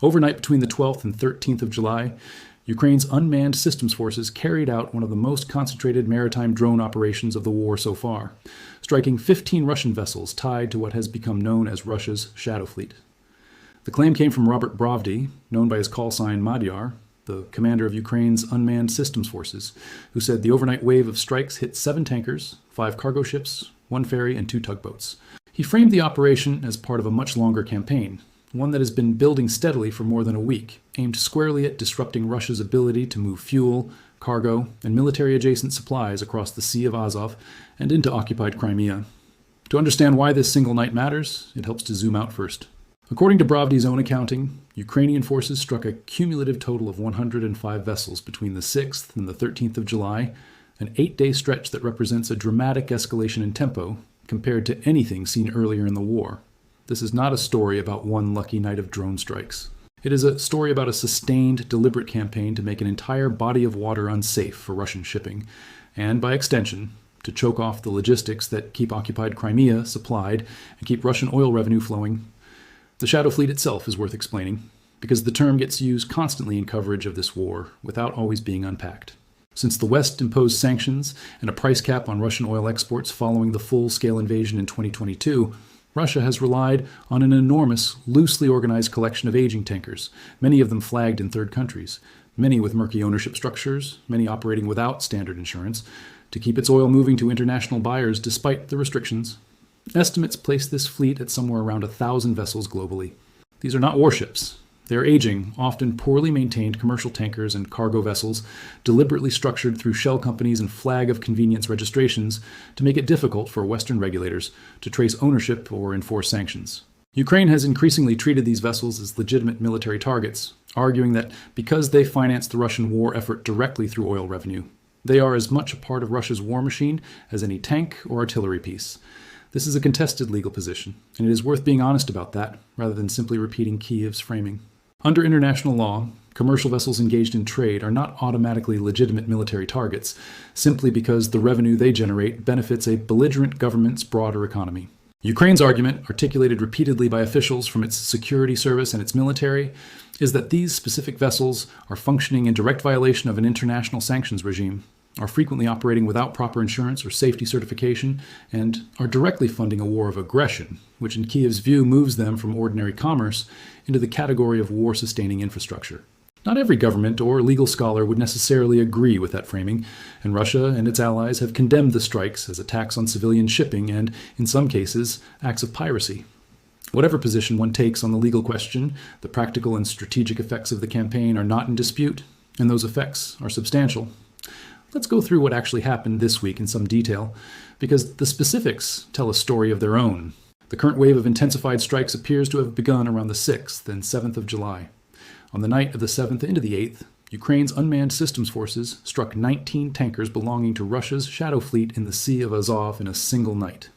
Overnight between the 12th and 13th of July, Ukraine's unmanned systems forces carried out one of the most concentrated maritime drone operations of the war so far, striking 15 Russian vessels tied to what has become known as Russia's Shadow Fleet. The claim came from Robert Brovdy, known by his call sign Magyar, the commander of Ukraine's unmanned systems forces, who said the overnight wave of strikes hit 7 tankers, 5 cargo ships, 1 ferry, and 2 tugboats. He framed the operation as part of a much longer campaign, one that has been building steadily for more than a week, aimed squarely at disrupting Russia's ability to move fuel, cargo, and military-adjacent supplies across the Sea of Azov and into occupied Crimea. To understand why this single night matters, it helps to zoom out first. According to Brovdy's own accounting, Ukrainian forces struck a cumulative total of 105 vessels between the 6th and the 13th of July, an 8-day stretch that represents a dramatic escalation in tempo compared to anything seen earlier in the war. This is not a story about one lucky night of drone strikes. It is a story about a sustained, deliberate campaign to make an entire body of water unsafe for Russian shipping, and by extension, to choke off the logistics that keep occupied Crimea supplied and keep Russian oil revenue flowing. The Shadow Fleet itself is worth explaining, because the term gets used constantly in coverage of this war without always being unpacked. Since the West imposed sanctions and a price cap on Russian oil exports following the full-scale invasion in 2022, Russia has relied on an enormous, loosely organized collection of aging tankers, many of them flagged in third countries, many with murky ownership structures, many operating without standard insurance, to keep its oil moving to international buyers despite the restrictions. Estimates place this fleet at somewhere around 1,000 vessels globally. These are not warships. They are aging, often poorly maintained commercial tankers and cargo vessels, deliberately structured through shell companies and flag of convenience registrations to make it difficult for Western regulators to trace ownership or enforce sanctions. Ukraine has increasingly treated these vessels as legitimate military targets, arguing that because they finance the Russian war effort directly through oil revenue, they are as much a part of Russia's war machine as any tank or artillery piece. This is a contested legal position, and it is worth being honest about that, rather than simply repeating Kiev's framing. Under international law, commercial vessels engaged in trade are not automatically legitimate military targets, simply because the revenue they generate benefits a belligerent government's broader economy. Ukraine's argument, articulated repeatedly by officials from its security service and its military, is that these specific vessels are functioning in direct violation of an international sanctions regime, are frequently operating without proper insurance or safety certification, and are directly funding a war of aggression, which in Kiev's view moves them from ordinary commerce into the category of war-sustaining infrastructure. Not every government or legal scholar would necessarily agree with that framing, and Russia and its allies have condemned the strikes as attacks on civilian shipping and, in some cases, acts of piracy. Whatever position one takes on the legal question, the practical and strategic effects of the campaign are not in dispute, and those effects are substantial. Let's go through what actually happened this week in some detail, because the specifics tell a story of their own. The current wave of intensified strikes appears to have begun around the 6th and 7th of July. On the night of the 7th into the 8th, Ukraine's unmanned systems forces struck 19 tankers belonging to Russia's Shadow Fleet in the Sea of Azov in a single night.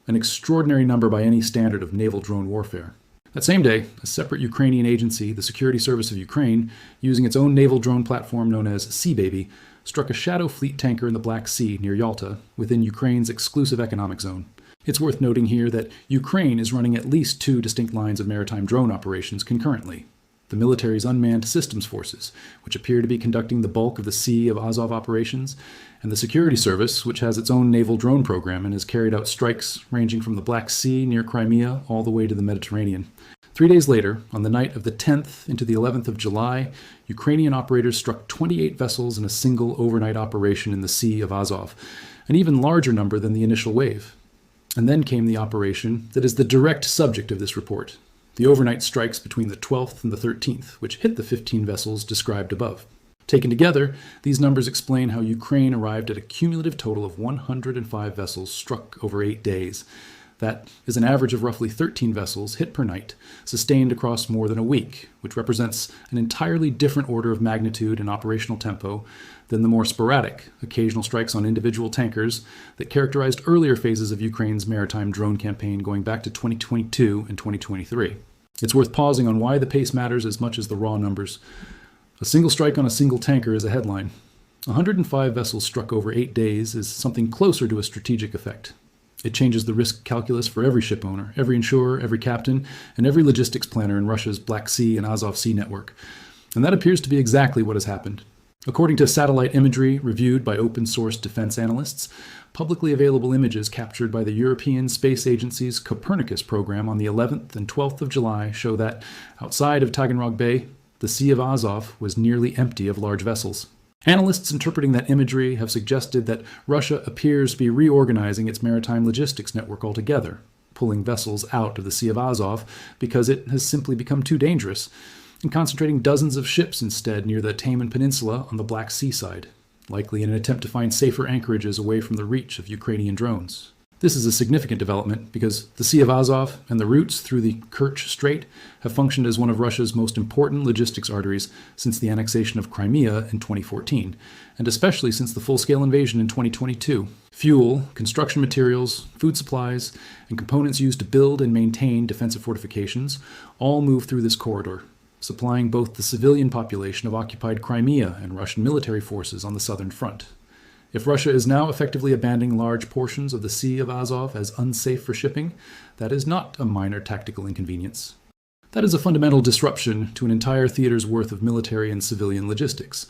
An extraordinary number by any standard of naval drone warfare. That same day, a separate Ukrainian agency, the Security Service of Ukraine, using its own naval drone platform known as Sea Baby, struck a Shadow Fleet tanker in the Black Sea near Yalta, within Ukraine's exclusive economic zone. It's worth noting here that Ukraine is running at least 2 distinct lines of maritime drone operations concurrently. The military's unmanned systems forces, which appear to be conducting the bulk of the Sea of Azov operations, and the Security Service, which has its own naval drone program and has carried out strikes ranging from the Black Sea near Crimea all the way to the Mediterranean. 3 days later, on the night of the 10th into the 11th of July, Ukrainian operators struck 28 vessels in a single overnight operation in the Sea of Azov, an even larger number than the initial wave. And then came the operation that is the direct subject of this report, the overnight strikes between the 12th and the 13th, which hit the 15 vessels described above. Taken together, these numbers explain how Ukraine arrived at a cumulative total of 105 vessels struck over 8 days. That is an average of roughly 13 vessels hit per night, sustained across more than a week, which represents an entirely different order of magnitude and operational tempo than the more sporadic, occasional strikes on individual tankers that characterized earlier phases of Ukraine's maritime drone campaign going back to 2022 and 2023. It's worth pausing on why the pace matters as much as the raw numbers. A single strike on a single tanker is a headline. 105 vessels struck over 8 days is something closer to a strategic effect. It changes the risk calculus for every ship owner, every insurer, every captain, and every logistics planner in Russia's Black Sea and Azov Sea network. And that appears to be exactly what has happened. According to satellite imagery reviewed by open-source defense analysts, publicly available images captured by the European Space Agency's Copernicus program on the 11th and 12th of July show that, outside of Taganrog Bay, the Sea of Azov was nearly empty of large vessels. Analysts interpreting that imagery have suggested that Russia appears to be reorganizing its maritime logistics network altogether, pulling vessels out of the Sea of Azov because it has simply become too dangerous, and concentrating dozens of ships instead near the Taman Peninsula on the Black Sea side, likely in an attempt to find safer anchorages away from the reach of Ukrainian drones. This is a significant development because the Sea of Azov and the routes through the Kerch Strait have functioned as one of Russia's most important logistics arteries since the annexation of Crimea in 2014, and especially since the full-scale invasion in 2022. Fuel, construction materials, food supplies, and components used to build and maintain defensive fortifications all move through this corridor, supplying both the civilian population of occupied Crimea and Russian military forces on the southern front. If Russia is now effectively abandoning large portions of the Sea of Azov as unsafe for shipping, that is not a minor tactical inconvenience. That is a fundamental disruption to an entire theater's worth of military and civilian logistics.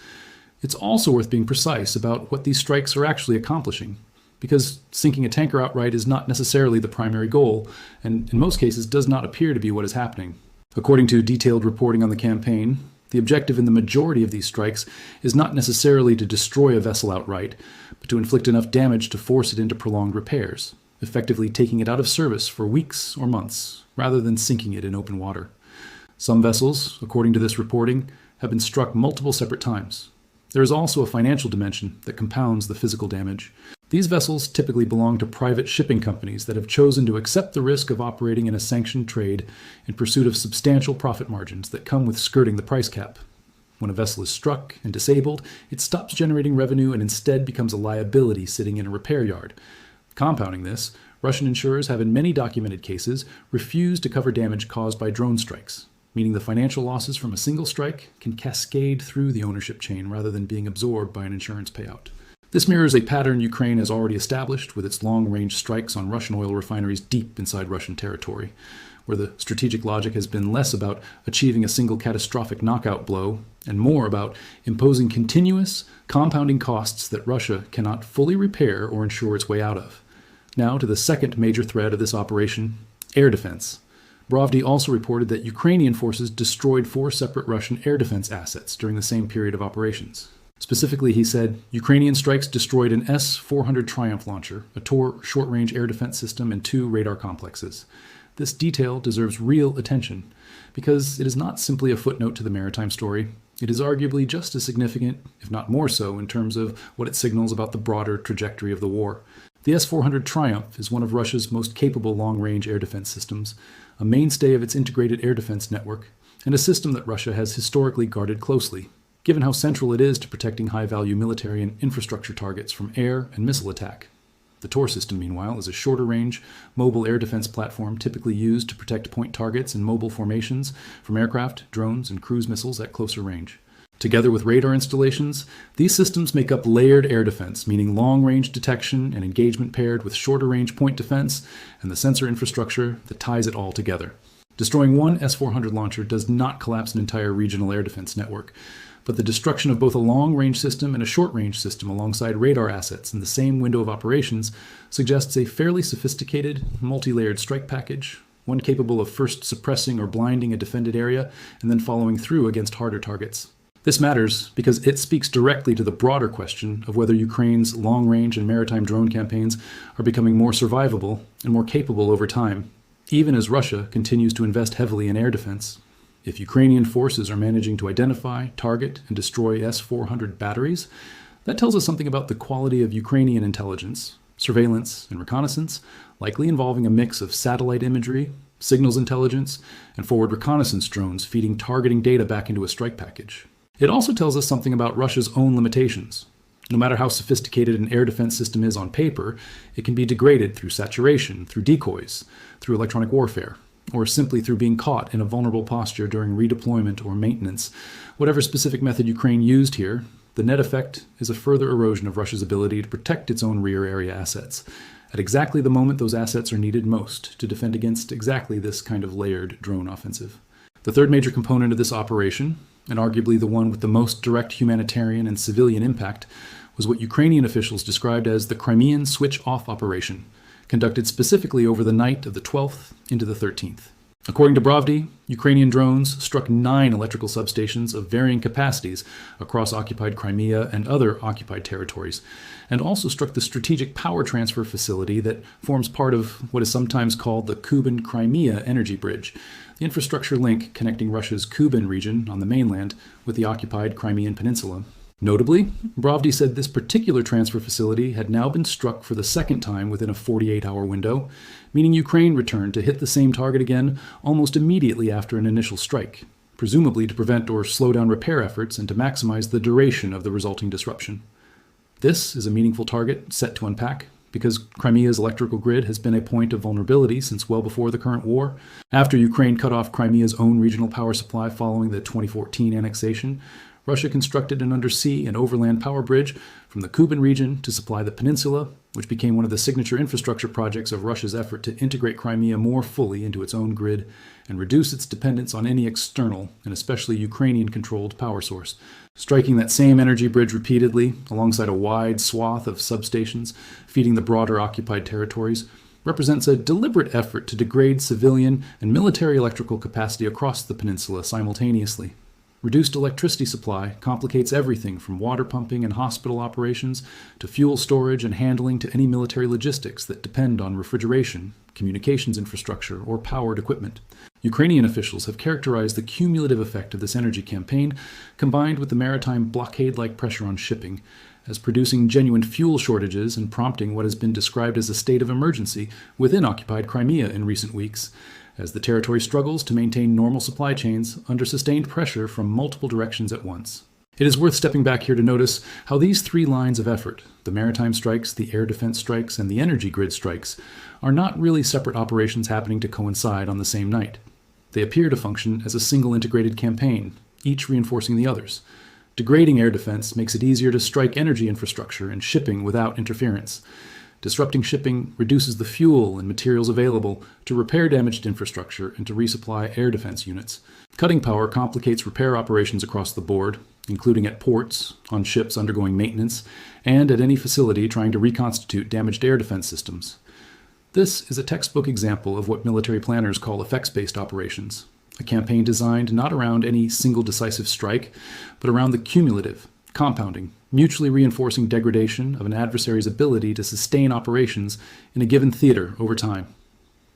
It's also worth being precise about what these strikes are actually accomplishing, because sinking a tanker outright is not necessarily the primary goal, and in most cases does not appear to be what is happening. According to detailed reporting on the campaign, the objective in the majority of these strikes is not necessarily to destroy a vessel outright, but to inflict enough damage to force it into prolonged repairs, effectively taking it out of service for weeks or months, rather than sinking it in open water. Some vessels, according to this reporting, have been struck multiple separate times. There is also a financial dimension that compounds the physical damage. These vessels typically belong to private shipping companies that have chosen to accept the risk of operating in a sanctioned trade in pursuit of substantial profit margins that come with skirting the price cap. When a vessel is struck and disabled, it stops generating revenue and instead becomes a liability sitting in a repair yard. Compounding this, Russian insurers have in many documented cases refused to cover damage caused by drone strikes, meaning the financial losses from a single strike can cascade through the ownership chain rather than being absorbed by an insurance payout. This mirrors a pattern Ukraine has already established with its long-range strikes on Russian oil refineries deep inside Russian territory, where the strategic logic has been less about achieving a single catastrophic knockout blow and more about imposing continuous, compounding costs that Russia cannot fully repair or insure its way out of. Now to the second major thread of this operation, air defense. Brovdi also reported that Ukrainian forces destroyed 4 separate Russian air defense assets during the same period of operations. Specifically, he said, Ukrainian strikes destroyed an S-400 Triumph launcher, a Tor short-range air defense system, and 2 radar complexes. This detail deserves real attention, because it is not simply a footnote to the maritime story. It is arguably just as significant, if not more so, in terms of what it signals about the broader trajectory of the war. The S-400 Triumph is one of Russia's most capable long-range air defense systems, a mainstay of its integrated air defense network, and a system that Russia has historically guarded closely, given how central it is to protecting high-value military and infrastructure targets from air and missile attack. The Tor system, meanwhile, is a shorter-range, mobile air defense platform typically used to protect point targets and mobile formations from aircraft, drones, and cruise missiles at closer range. Together with radar installations, these systems make up layered air defense, meaning long-range detection and engagement paired with shorter-range point defense and the sensor infrastructure that ties it all together. Destroying one S-400 launcher does not collapse an entire regional air defense network, but the destruction of both a long-range system and a short-range system alongside radar assets in the same window of operations suggests a fairly sophisticated, multi-layered strike package, one capable of first suppressing or blinding a defended area and then following through against harder targets. This matters because it speaks directly to the broader question of whether Ukraine's long-range and maritime drone campaigns are becoming more survivable and more capable over time, even as Russia continues to invest heavily in air defense. If Ukrainian forces are managing to identify, target, and destroy S-400 batteries, that tells us something about the quality of Ukrainian intelligence, surveillance, and reconnaissance, likely involving a mix of satellite imagery, signals intelligence, and forward reconnaissance drones feeding targeting data back into a strike package. It also tells us something about Russia's own limitations. No matter how sophisticated an air defense system is on paper, it can be degraded through saturation, through decoys, through electronic warfare, or simply through being caught in a vulnerable posture during redeployment or maintenance. Whatever specific method Ukraine used here, the net effect is a further erosion of Russia's ability to protect its own rear area assets, at exactly the moment those assets are needed most to defend against exactly this kind of layered drone offensive. The third major component of this operation, and arguably the one with the most direct humanitarian and civilian impact, was what Ukrainian officials described as the Crimean switch-off operation, conducted specifically over the night of the 12th into the 13th. According to Pravda, Ukrainian drones struck 9 electrical substations of varying capacities across occupied Crimea and other occupied territories, and also struck the strategic power transfer facility that forms part of what is sometimes called the Kuban-Crimea energy bridge, the infrastructure link connecting Russia's Kuban region on the mainland with the occupied Crimean peninsula. Notably, Pravda said this particular transfer facility had now been struck for the second time within a 48-hour window, meaning Ukraine returned to hit the same target again almost immediately after an initial strike, presumably to prevent or slow down repair efforts and to maximize the duration of the resulting disruption. This is a meaningful target set to unpack, because Crimea's electrical grid has been a point of vulnerability since well before the current war. After Ukraine cut off Crimea's own regional power supply following the 2014 annexation, Russia constructed an undersea and overland power bridge from the Kuban region to supply the peninsula, which became one of the signature infrastructure projects of Russia's effort to integrate Crimea more fully into its own grid and reduce its dependence on any external, and especially Ukrainian-controlled power source. Striking that same energy bridge repeatedly, alongside a wide swath of substations feeding the broader occupied territories, represents a deliberate effort to degrade civilian and military electrical capacity across the peninsula simultaneously. Reduced electricity supply complicates everything from water pumping and hospital operations to fuel storage and handling to any military logistics that depend on refrigeration, communications infrastructure, or powered equipment. Ukrainian officials have characterized the cumulative effect of this energy campaign, combined with the maritime blockade-like pressure on shipping, as producing genuine fuel shortages and prompting what has been described as a state of emergency within occupied Crimea in recent weeks, as the territory struggles to maintain normal supply chains under sustained pressure from multiple directions at once. It is worth stepping back here to notice how these 3 lines of effort, the maritime strikes, the air defense strikes, and the energy grid strikes, are not really separate operations happening to coincide on the same night. They appear to function as a single integrated campaign, each reinforcing the others. Degrading air defense makes it easier to strike energy infrastructure and shipping without interference. Disrupting shipping reduces the fuel and materials available to repair damaged infrastructure and to resupply air defense units. Cutting power complicates repair operations across the board, including at ports, on ships undergoing maintenance, and at any facility trying to reconstitute damaged air defense systems. This is a textbook example of what military planners call effects-based operations, a campaign designed not around any single decisive strike, but around the cumulative, compounding, mutually reinforcing degradation of an adversary's ability to sustain operations in a given theater over time.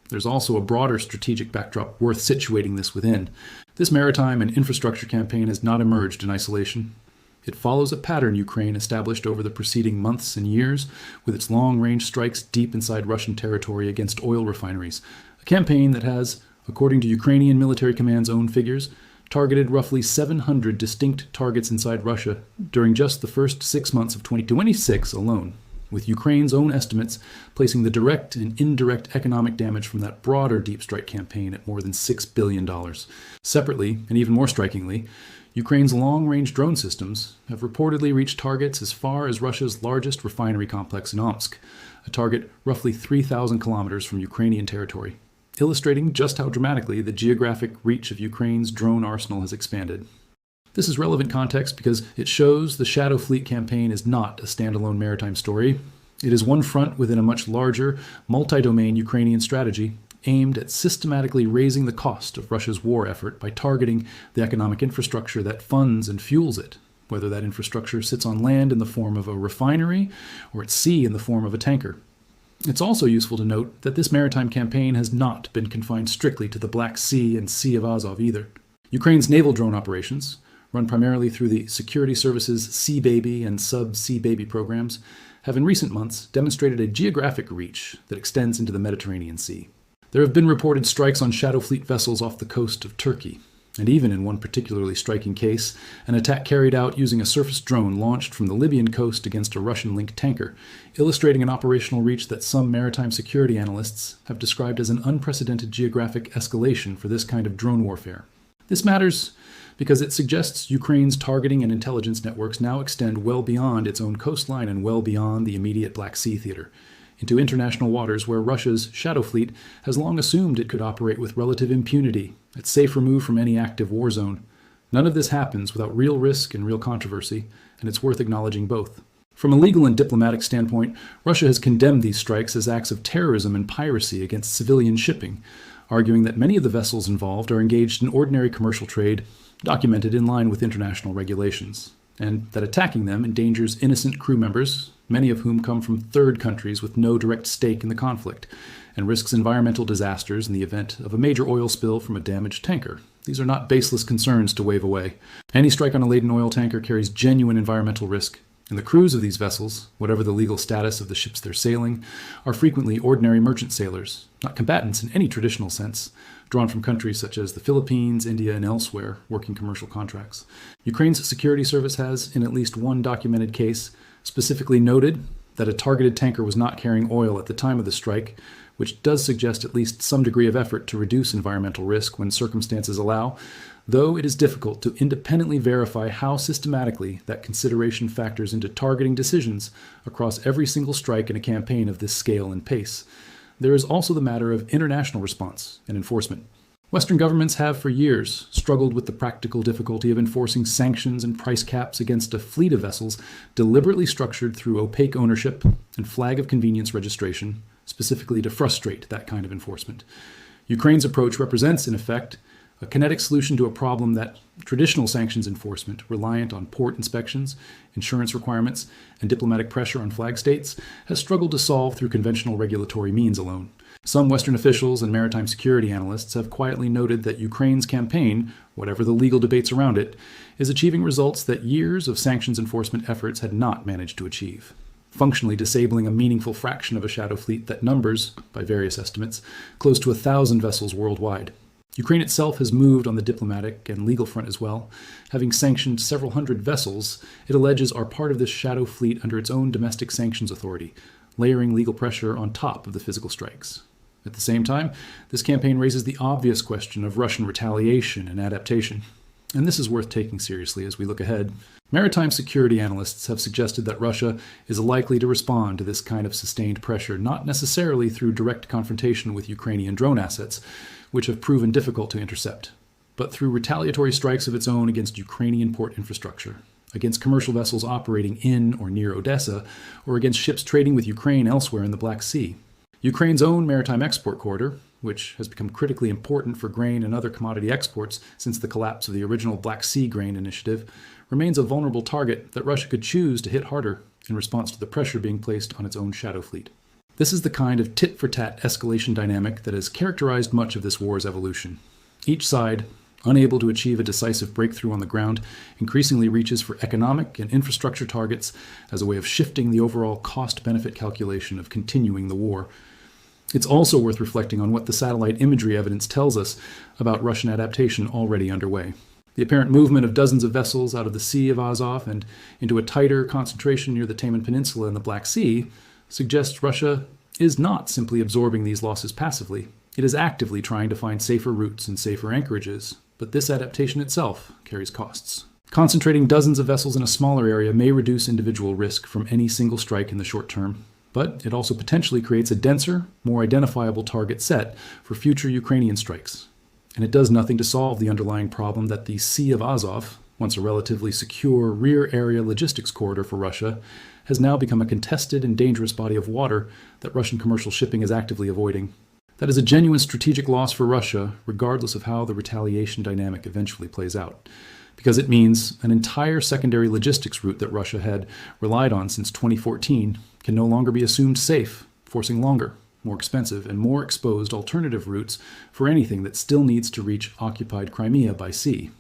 There's also a broader strategic backdrop worth situating this within. This maritime and infrastructure campaign has not emerged in isolation. It follows a pattern Ukraine established over the preceding months and years with its long-range strikes deep inside Russian territory against oil refineries, a campaign that has, according to Ukrainian military command's own figures, targeted roughly 700 distinct targets inside Russia during just the first 6 months of 2026 alone, with Ukraine's own estimates placing the direct and indirect economic damage from that broader deep strike campaign at more than $6 billion. Separately, and even more strikingly, Ukraine's long-range drone systems have reportedly reached targets as far as Russia's largest refinery complex in Omsk, a target roughly 3,000 kilometers from Ukrainian territory, illustrating just how dramatically the geographic reach of Ukraine's drone arsenal has expanded. This is relevant context because it shows the Shadow Fleet campaign is not a standalone maritime story. It is one front within a much larger, multi-domain Ukrainian strategy aimed at systematically raising the cost of Russia's war effort by targeting the economic infrastructure that funds and fuels it, whether that infrastructure sits on land in the form of a refinery or at sea in the form of a tanker. It's also useful to note that this maritime campaign has not been confined strictly to the Black Sea and Sea of Azov either. Ukraine's naval drone operations, run primarily through the security services Sea Baby and Sub-Sea Baby programs, have in recent months demonstrated a geographic reach that extends into the Mediterranean Sea. There have been reported strikes on Shadow Fleet vessels off the coast of Turkey, and even in one particularly striking case, an attack carried out using a surface drone launched from the Libyan coast against a Russian-linked tanker, illustrating an operational reach that some maritime security analysts have described as an unprecedented geographic escalation for this kind of drone warfare. This matters because it suggests Ukraine's targeting and intelligence networks now extend well beyond its own coastline and well beyond the immediate Black Sea theater, into international waters where Russia's shadow fleet has long assumed it could operate with relative impunity, at safe remove from any active war zone. None of this happens without real risk and real controversy, and it's worth acknowledging both. From a legal and diplomatic standpoint, Russia has condemned these strikes as acts of terrorism and piracy against civilian shipping, arguing that many of the vessels involved are engaged in ordinary commercial trade, documented in line with international regulations, and that attacking them endangers innocent crew members, many of whom come from third countries with no direct stake in the conflict, and risks environmental disasters in the event of a major oil spill from a damaged tanker. These are not baseless concerns to wave away. Any strike on a laden oil tanker carries genuine environmental risk, and the crews of these vessels, whatever the legal status of the ships they're sailing, are frequently ordinary merchant sailors, not combatants in any traditional sense, drawn from countries such as the Philippines, India, and elsewhere, working commercial contracts. Ukraine's security service has, in at least one documented case, specifically noted that a targeted tanker was not carrying oil at the time of the strike, which does suggest at least some degree of effort to reduce environmental risk when circumstances allow, though it is difficult to independently verify how systematically that consideration factors into targeting decisions across every single strike in a campaign of this scale and pace. There is also the matter of international response and enforcement. Western governments have for years struggled with the practical difficulty of enforcing sanctions and price caps against a fleet of vessels deliberately structured through opaque ownership and flag of convenience registration, specifically to frustrate that kind of enforcement. Ukraine's approach represents, in effect, a kinetic solution to a problem that traditional sanctions enforcement, reliant on port inspections, insurance requirements, and diplomatic pressure on flag states, has struggled to solve through conventional regulatory means alone. Some Western officials and maritime security analysts have quietly noted that Ukraine's campaign, whatever the legal debates around it, is achieving results that years of sanctions enforcement efforts had not managed to achieve, functionally disabling a meaningful fraction of a shadow fleet that numbers, by various estimates, close to 1,000 vessels worldwide. Ukraine itself has moved on the diplomatic and legal front as well, having sanctioned several hundred vessels it alleges are part of this shadow fleet under its own domestic sanctions authority, layering legal pressure on top of the physical strikes. At the same time, this campaign raises the obvious question of Russian retaliation and adaptation, and this is worth taking seriously as we look ahead. Maritime security analysts have suggested that Russia is likely to respond to this kind of sustained pressure, not necessarily through direct confrontation with Ukrainian drone assets, which have proven difficult to intercept, but through retaliatory strikes of its own against Ukrainian port infrastructure, against commercial vessels operating in or near Odessa, or against ships trading with Ukraine elsewhere in the Black Sea. Ukraine's own maritime export corridor, which has become critically important for grain and other commodity exports since the collapse of the original Black Sea grain initiative, remains a vulnerable target that Russia could choose to hit harder in response to the pressure being placed on its own shadow fleet. This is the kind of tit-for-tat escalation dynamic that has characterized much of this war's evolution. Each side, unable to achieve a decisive breakthrough on the ground, increasingly reaches for economic and infrastructure targets as a way of shifting the overall cost-benefit calculation of continuing the war. It's also worth reflecting on what the satellite imagery evidence tells us about Russian adaptation already underway. The apparent movement of dozens of vessels out of the Sea of Azov and into a tighter concentration near the Taman Peninsula in the Black Sea suggests Russia is not simply absorbing these losses passively. It is actively trying to find safer routes and safer anchorages, but this adaptation itself carries costs. Concentrating dozens of vessels in a smaller area may reduce individual risk from any single strike in the short term, but it also potentially creates a denser, more identifiable target set for future Ukrainian strikes. And it does nothing to solve the underlying problem that the Sea of Azov, once a relatively secure rear area logistics corridor for Russia, has now become a contested and dangerous body of water that Russian commercial shipping is actively avoiding. That is a genuine strategic loss for Russia, regardless of how the retaliation dynamic eventually plays out, because it means an entire secondary logistics route that Russia had relied on since 2014 can no longer be assumed safe, forcing longer, more expensive, and more exposed alternative routes for anything that still needs to reach occupied Crimea by sea.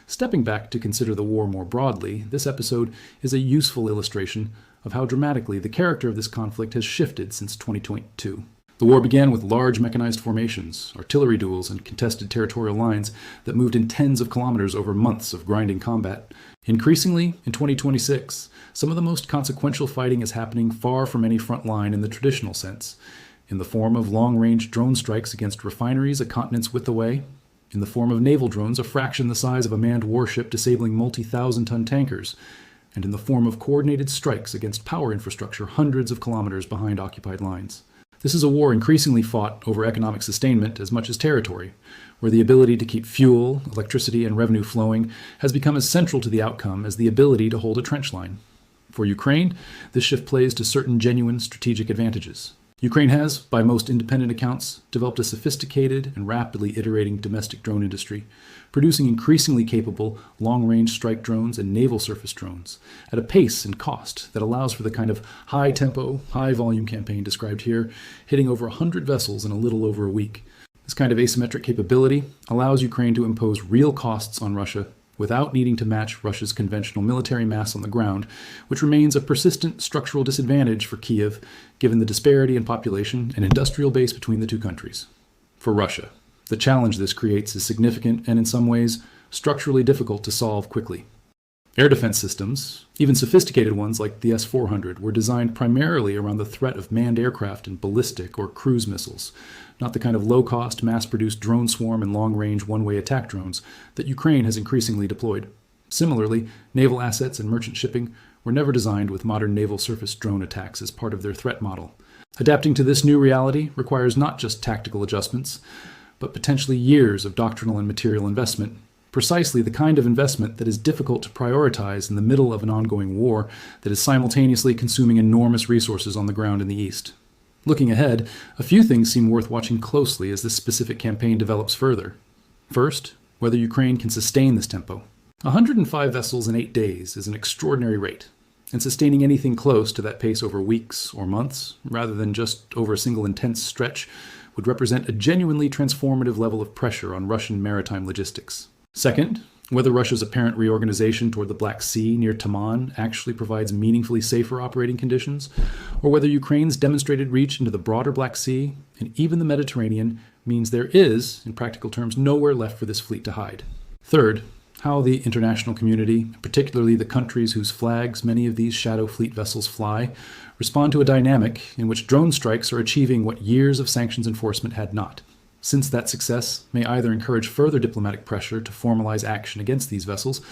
Stepping back to consider the war more broadly, this episode is a useful illustration of how dramatically the character of this conflict has shifted since 2022. The war began with large mechanized formations, artillery duels, and contested territorial lines that moved in tens of kilometers over months of grinding combat. Increasingly, in 2026, some of the most consequential fighting is happening far from any front line in the traditional sense, in the form of long-range drone strikes against refineries a continent's width away, in the form of naval drones a fraction the size of a manned warship disabling multi-thousand-ton tankers, and in the form of coordinated strikes against power infrastructure hundreds of kilometers behind occupied lines. This is a war increasingly fought over economic sustainment as much as territory, where the ability to keep fuel, electricity, and revenue flowing has become as central to the outcome as the ability to hold a trench line. For Ukraine, this shift plays to certain genuine strategic advantages. Ukraine has, by most independent accounts, developed a sophisticated and rapidly iterating domestic drone industry, producing increasingly capable long-range strike drones and naval surface drones at a pace and cost that allows for the kind of high-tempo, high-volume campaign described here, hitting over 100 vessels in a little over a week. This kind of asymmetric capability allows Ukraine to impose real costs on Russia without needing to match Russia's conventional military mass on the ground, which remains a persistent structural disadvantage for Kiev, given the disparity in population and industrial base between the two countries. For Russia, the challenge this creates is significant and in some ways structurally difficult to solve quickly. Air defense systems, even sophisticated ones like the S-400, were designed primarily around the threat of manned aircraft and ballistic or cruise missiles, not the kind of low-cost, mass-produced drone swarm and long-range one-way attack drones that Ukraine has increasingly deployed. Similarly, naval assets and merchant shipping were never designed with modern naval surface drone attacks as part of their threat model. Adapting to this new reality requires not just tactical adjustments, but potentially years of doctrinal and material investment, precisely the kind of investment that is difficult to prioritize in the middle of an ongoing war that is simultaneously consuming enormous resources on the ground in the east. Looking ahead, a few things seem worth watching closely as this specific campaign develops further. First, whether Ukraine can sustain this tempo. 105 vessels in 8 days is an extraordinary rate, and sustaining anything close to that pace over weeks or months, rather than just over a single intense stretch, would represent a genuinely transformative level of pressure on Russian maritime logistics. Second, whether Russia's apparent reorganization toward the Black Sea near Taman actually provides meaningfully safer operating conditions, or whether Ukraine's demonstrated reach into the broader Black Sea and even the Mediterranean means there is, in practical terms, nowhere left for this fleet to hide. Third, how the international community, particularly the countries whose flags many of these shadow fleet vessels fly, respond to a dynamic in which drone strikes are achieving what years of sanctions enforcement had not. Since that success may either encourage further diplomatic pressure to formalize action against these vessels,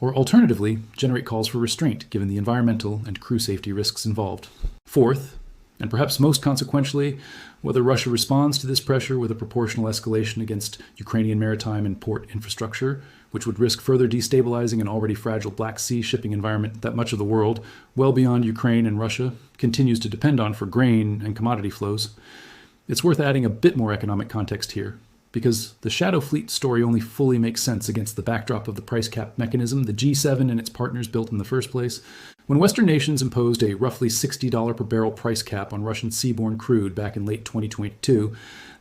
or alternatively generate calls for restraint given the environmental and crew safety risks involved. Fourth, and perhaps most consequentially, whether Russia responds to this pressure with a proportional escalation against Ukrainian maritime and port infrastructure, which would risk further destabilizing an already fragile Black Sea shipping environment that much of the world, well beyond Ukraine and Russia, continues to depend on for grain and commodity flows. It's worth adding a bit more economic context here, because the shadow fleet story only fully makes sense against the backdrop of the price cap mechanism the G7 and its partners built in the first place. When Western nations imposed a roughly $60 per barrel price cap on Russian seaborne crude back in late 2022,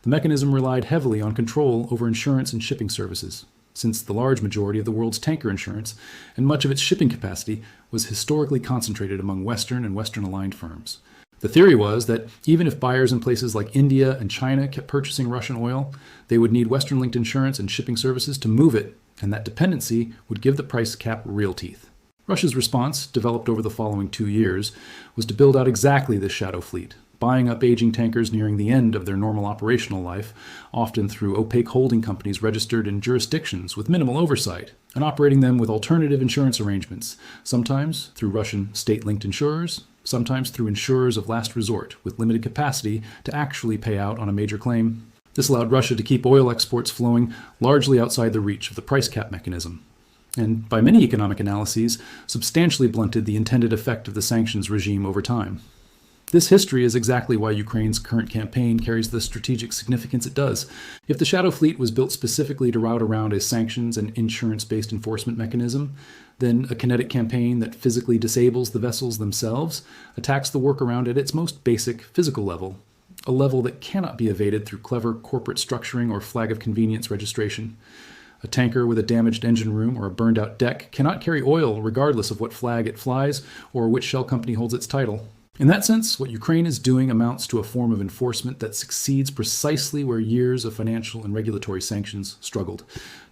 the mechanism relied heavily on control over insurance and shipping services, since the large majority of the world's tanker insurance and much of its shipping capacity was historically concentrated among Western and Western-aligned firms. The theory was that even if buyers in places like India and China kept purchasing Russian oil, they would need Western-linked insurance and shipping services to move it, and that dependency would give the price cap real teeth. Russia's response, developed over the following 2 years, was to build out exactly this shadow fleet, buying up aging tankers nearing the end of their normal operational life, often through opaque holding companies registered in jurisdictions with minimal oversight, and operating them with alternative insurance arrangements, sometimes through Russian state-linked insurers, sometimes through insurers of last resort with limited capacity to actually pay out on a major claim. This allowed Russia to keep oil exports flowing largely outside the reach of the price cap mechanism, and by many economic analyses, substantially blunted the intended effect of the sanctions regime over time. This history is exactly why Ukraine's current campaign carries the strategic significance it does. If the Shadow Fleet was built specifically to route around a sanctions and insurance-based enforcement mechanism, then a kinetic campaign that physically disables the vessels themselves attacks the workaround at its most basic physical level, a level that cannot be evaded through clever corporate structuring or flag of convenience registration. A tanker with a damaged engine room or a burned-out deck cannot carry oil regardless of what flag it flies or which shell company holds its title. In that sense, what Ukraine is doing amounts to a form of enforcement that succeeds precisely where years of financial and regulatory sanctions struggled,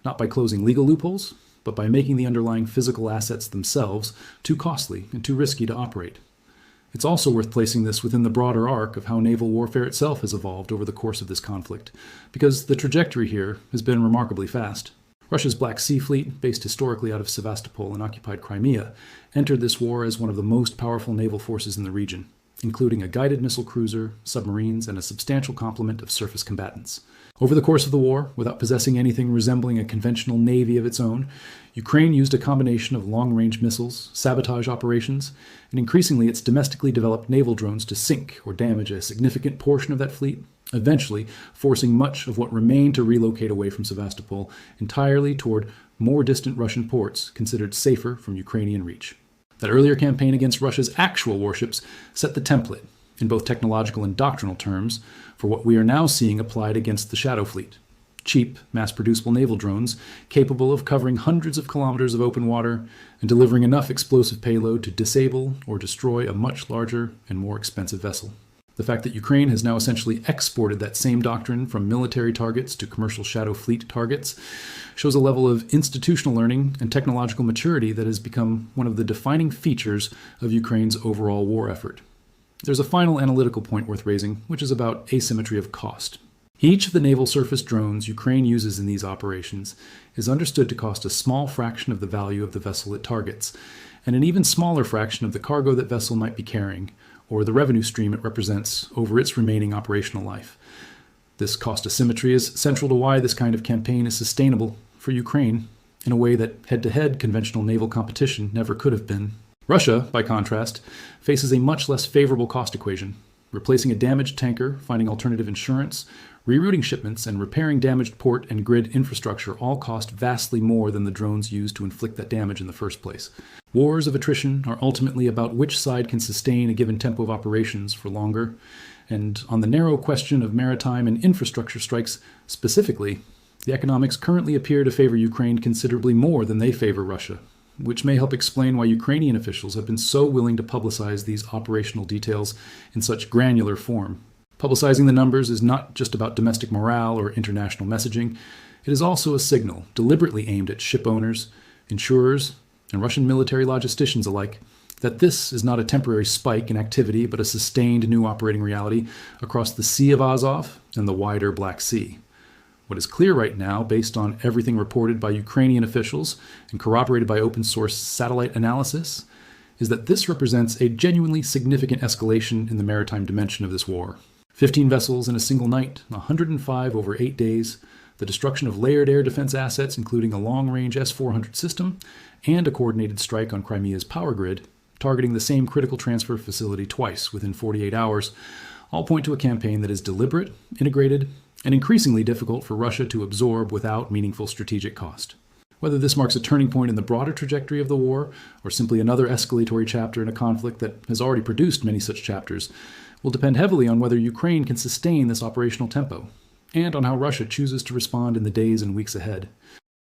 not by closing legal loopholes, but by making the underlying physical assets themselves too costly and too risky to operate. It's also worth placing this within the broader arc of how naval warfare itself has evolved over the course of this conflict, because the trajectory here has been remarkably fast. Russia's Black Sea Fleet, based historically out of Sevastopol and occupied Crimea, entered this war as one of the most powerful naval forces in the region, including a guided missile cruiser, submarines, and a substantial complement of surface combatants. Over the course of the war, without possessing anything resembling a conventional navy of its own, Ukraine used a combination of long-range missiles, sabotage operations, and increasingly its domestically developed naval drones to sink or damage a significant portion of that fleet, eventually forcing much of what remained to relocate away from Sevastopol entirely toward more distant Russian ports considered safer from Ukrainian reach. That earlier campaign against Russia's actual warships set the template, in both technological and doctrinal terms, for what we are now seeing applied against the Shadow Fleet. Cheap, mass-producible naval drones capable of covering hundreds of kilometers of open water and delivering enough explosive payload to disable or destroy a much larger and more expensive vessel. The fact that Ukraine has now essentially exported that same doctrine from military targets to commercial Shadow Fleet targets shows a level of institutional learning and technological maturity that has become one of the defining features of Ukraine's overall war effort. There's a final analytical point worth raising, which is about asymmetry of cost. Each of the naval surface drones Ukraine uses in these operations is understood to cost a small fraction of the value of the vessel it targets, and an even smaller fraction of the cargo that vessel might be carrying, or the revenue stream it represents over its remaining operational life. This cost asymmetry is central to why this kind of campaign is sustainable for Ukraine in a way that head-to-head conventional naval competition never could have been. Russia, by contrast, faces a much less favorable cost equation. Replacing a damaged tanker, finding alternative insurance, rerouting shipments, and repairing damaged port and grid infrastructure all cost vastly more than the drones used to inflict that damage in the first place. Wars of attrition are ultimately about which side can sustain a given tempo of operations for longer, and on the narrow question of maritime and infrastructure strikes specifically, the economics currently appear to favor Ukraine considerably more than they favor Russia, which may help explain why Ukrainian officials have been so willing to publicize these operational details in such granular form. Publicizing the numbers is not just about domestic morale or international messaging. It is also a signal deliberately aimed at ship owners, insurers, and Russian military logisticians alike that this is not a temporary spike in activity but a sustained new operating reality across the Sea of Azov and the wider Black Sea. What is clear right now, based on everything reported by Ukrainian officials and corroborated by open-source satellite analysis, is that this represents a genuinely significant escalation in the maritime dimension of this war. 15 vessels in a single night, 105 over 8 days, the destruction of layered air defense assets including a long-range S-400 system, and a coordinated strike on Crimea's power grid, targeting the same critical transfer facility twice within 48 hours, all point to a campaign that is deliberate, integrated, and increasingly difficult for Russia to absorb without meaningful strategic cost. Whether this marks a turning point in the broader trajectory of the war, or simply another escalatory chapter in a conflict that has already produced many such chapters, will depend heavily on whether Ukraine can sustain this operational tempo, and on how Russia chooses to respond in the days and weeks ahead.